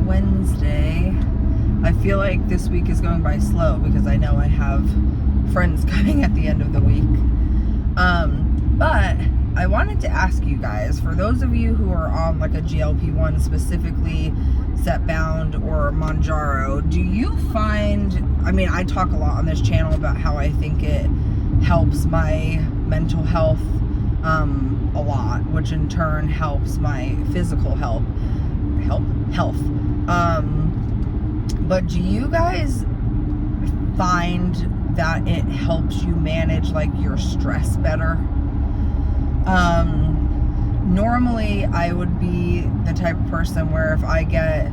Wednesday. I feel like this week is going by slow because I know I have friends coming at the end of the week. But I wanted to ask you guys, for those of you who are on like a GLP-1, specifically Zepbound or Mounjaro, do you find, I mean, I talk a lot on this channel about how I think it helps my mental health a lot, which in turn helps my physical health. But do you guys find that it helps you manage like your stress better? Normally I would be the type of person where if I get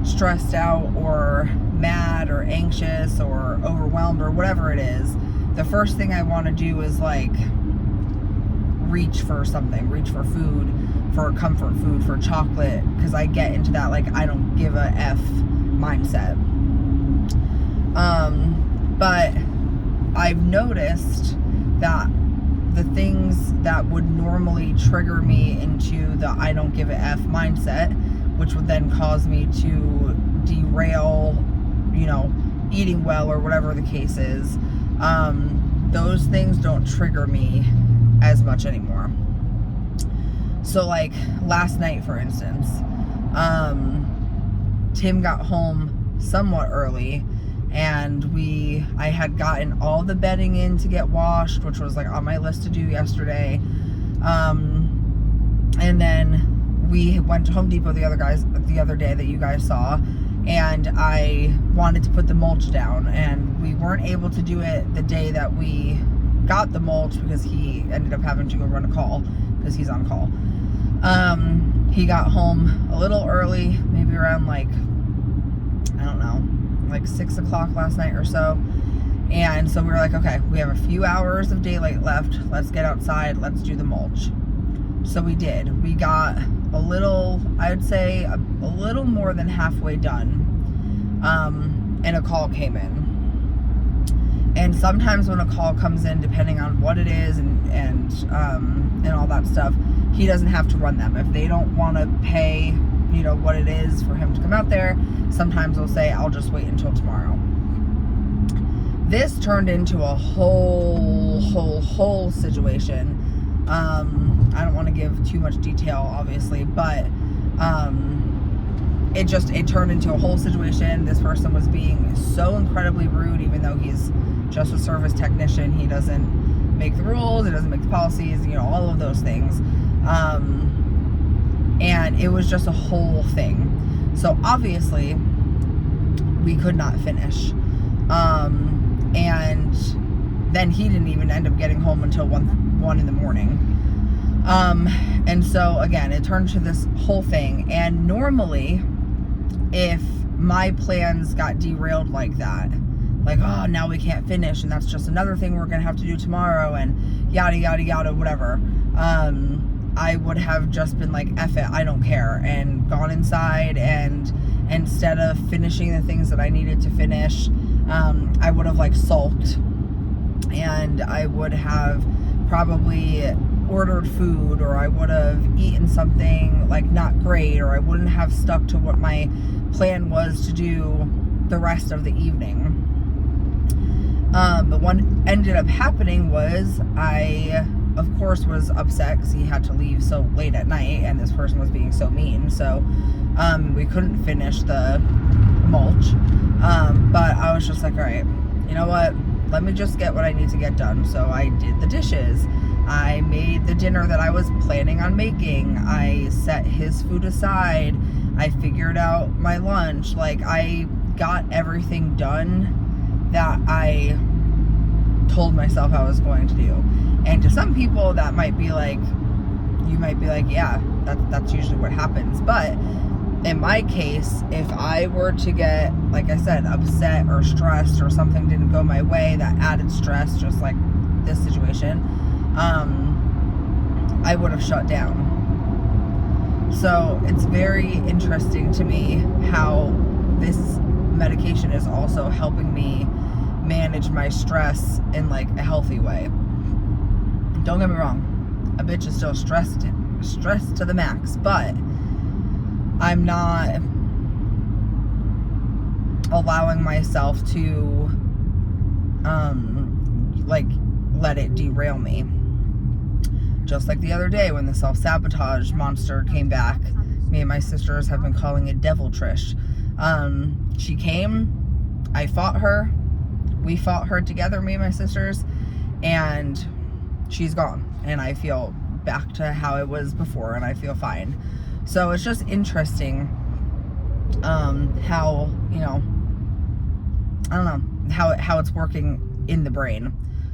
stressed out or mad or anxious or overwhelmed or whatever it is, the first thing I want to do is like reach for something, reach for food, for comfort food, for chocolate, because I get into that like I don't give a F mindset. But I've noticed that the things that would normally trigger me into the I don't give a F mindset, which would then cause me to derail, eating well or whatever the case is, those things don't trigger me as much anymore. So like last night, for instance, Tim got home somewhat early, and I had gotten all the bedding in to get washed, which was like on my list to do yesterday. And then we went to Home Depot the other day that you guys saw, and I wanted to put the mulch down, and we weren't able to do it the day that we got the mulch because he ended up having to go run a call because he's on call. He got home a little early, maybe around like 6 o'clock last night or so. And so we were like, okay, we have a few hours of daylight left. Let's get outside. Let's do the mulch. So we did. We got a little, I would say a little more than halfway done. And a call came in. And sometimes when a call comes in, depending on what it is and all that stuff, he doesn't have to run them. If they don't want to pay, what it is for him to come out there, sometimes they'll say, I'll just wait until tomorrow. This turned into a whole situation. I don't want to give too much detail, obviously, but it turned into a whole situation. This person was being so incredibly rude, even though he's just a service technician. He doesn't make the rules, he doesn't make the policies, all of those things. And it was just a whole thing. So obviously we could not finish. And then he didn't even end up getting home until 1 in the morning. And so again, it turned to this whole thing. And normally if my plans got derailed like that, like, oh, now we can't finish, and that's just another thing we're gonna have to do tomorrow, and yada yada yada, whatever, I would have just been like, F it, I don't care, and gone inside, and instead of finishing the things that I needed to finish, I would have like sulked, and I would have probably ordered food, or I would have eaten something like not great, or I wouldn't have stuck to what my plan was to do the rest of the evening. But what ended up happening was I, of course, was upset because he had to leave so late at night and this person was being so mean. So we couldn't finish the mulch. But I was just like, all right, you know what? Let me just get what I need to get done. So I did the dishes. I made the dinner that I was planning on making. I set his food aside. I figured out my lunch. Like, I got everything done that I told myself I was going to do. And to some people that might be like, you might be like, yeah, that's usually what happens. But in my case, if I were to get, like I said, upset or stressed, or something didn't go my way that added stress, just like this situation, I would have shut down. So it's very interesting to me how this medication is also helping me manage my stress in like a healthy way. Don't get me wrong, a bitch is still stressed to the max, but I'm not allowing myself to like let it derail me. Just like the other day when the self-sabotage monster came back, me and my sisters have been calling it Devil Trish. She came, I fought her, we fought her together, me and my sisters, and she's gone, and I feel back to how it was before, and I feel fine. So it's just interesting how, you know, I don't know, how it's working in the brain.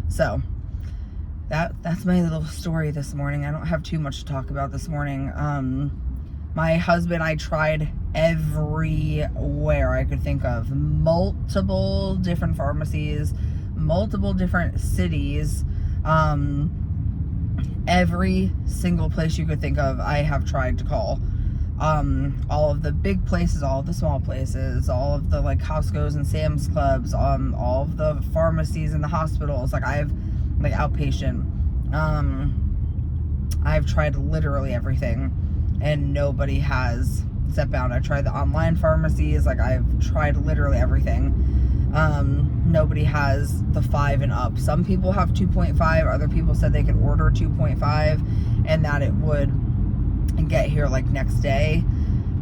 So that's my little story this morning. I don't have too much to talk about this morning. My husband, I tried everywhere I could think of. Multiple different pharmacies, multiple different cities. Every single place you could think of, I have tried to call. All of the big places, all of the small places, all of the like Costco's and Sam's Clubs, all of the pharmacies and the hospitals. Like I've like outpatient. I've tried literally everything, and nobody has stepped out. I tried the online pharmacies. Like I've tried literally everything. Nobody has the 5 and up. Some people have 2.5. Other people said they could order 2.5 and that it would get here like next day.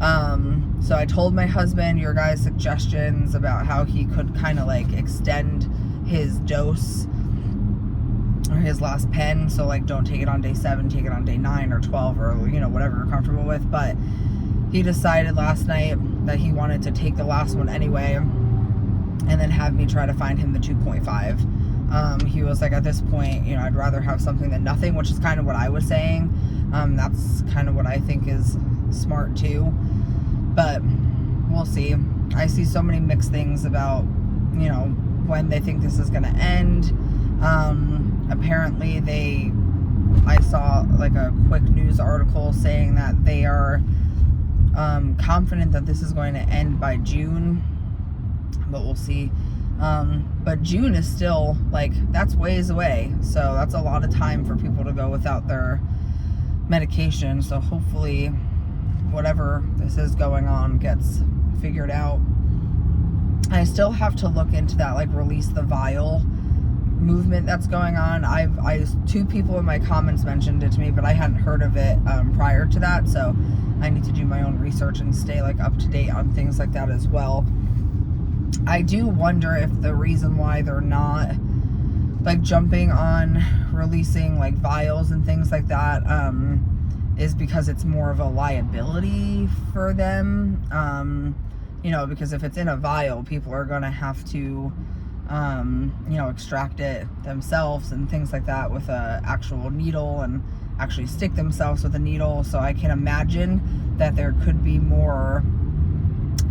So I told my husband your guys' suggestions about how he could kind of like extend his dose or his last pen. So like don't take it on day 7, take it on day 9 or 12 or, you know, whatever you're comfortable with. But he decided last night that he wanted to take the last one anyway and then have me try to find him the 2.5. He was like, at this point, you know, I'd rather have something than nothing, which is kind of what I was saying. That's kind of what I think is smart too. But we'll see. I see so many mixed things about, you know, when they think this is going to end. Apparently I saw like a quick news article saying that they are confident that this is going to end by June, but we'll see. But June is still like, that's ways away, so that's a lot of time for people to go without their medication. So hopefully whatever this is going on gets figured out. I still have to look into that like release the vial movement that's going on. I 2 people in my comments mentioned it to me, but I hadn't heard of it prior to that, so I need to do my own research and stay like up to date on things like that as well. I do wonder if the reason why they're not like jumping on releasing like vials and things like that is because it's more of a liability for them. You know, because if it's in a vial, people are going to have to you know, extract it themselves and things like that with a actual needle and actually stick themselves with a needle. So I can imagine that there could be more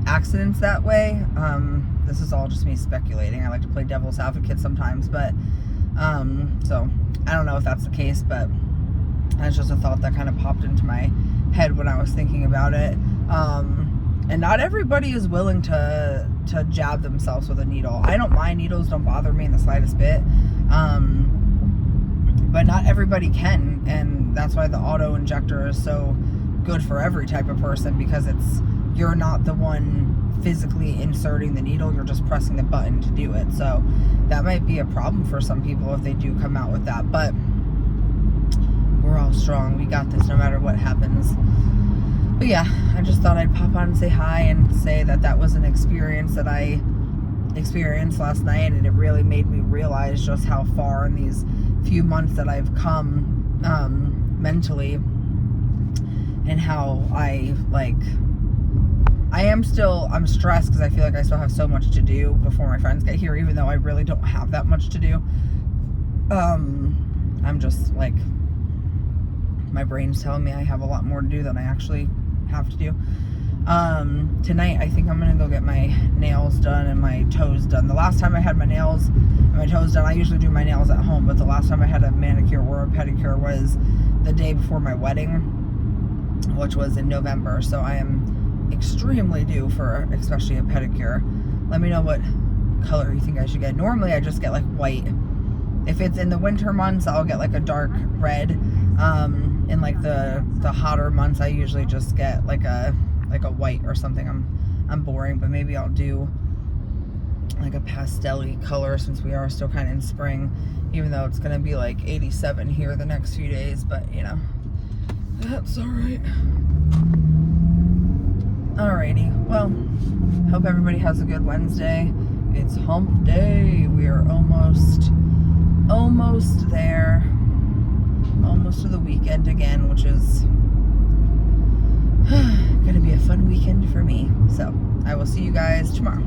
accidents that way. This is all just me speculating. I like to play devil's advocate sometimes, but so I don't know if that's the case, but that's just a thought that kind of popped into my head when I was thinking about it. And not everybody is willing to jab themselves with a needle. I don't mind needles, don't bother me in the slightest bit. But not everybody can, and that's why the auto injector is so good for every type of person, because you're not the one physically inserting the needle, you're just pressing the button to do it. So that might be a problem for some people if they do come out with that, but we're all strong. We got this no matter what happens. But yeah, I just thought I'd pop on and say hi and say that was an experience that I experienced last night, and it really made me realize just how far in these few months that I've come mentally, and how I'm stressed because I feel like I still have so much to do before my friends get here, even though I really don't have that much to do. I'm just like, my brain's telling me I have a lot more to do than I actually have to do. Tonight I think I'm gonna go get my nails done and my toes done. The last time I had my nails and my toes done, I usually do my nails at home, but the last time I had a manicure or a pedicure was the day before my wedding, which was in November. So I am extremely due for especially a pedicure. Let me know what color you think I should get. Normally I just get like white. If it's in the winter months, I'll get like a dark red. In like the hotter months, I usually just get like a white or something. I'm boring, but maybe I'll do like a pastel-y color, since we are still kind of in spring, even though it's gonna be like 87 here the next few days, but you know, that's all right. Alrighty, well, hope everybody has a good Wednesday. It's hump day. We are almost there, almost to the weekend again, which is gonna be a fun weekend for me. So I will see you guys tomorrow.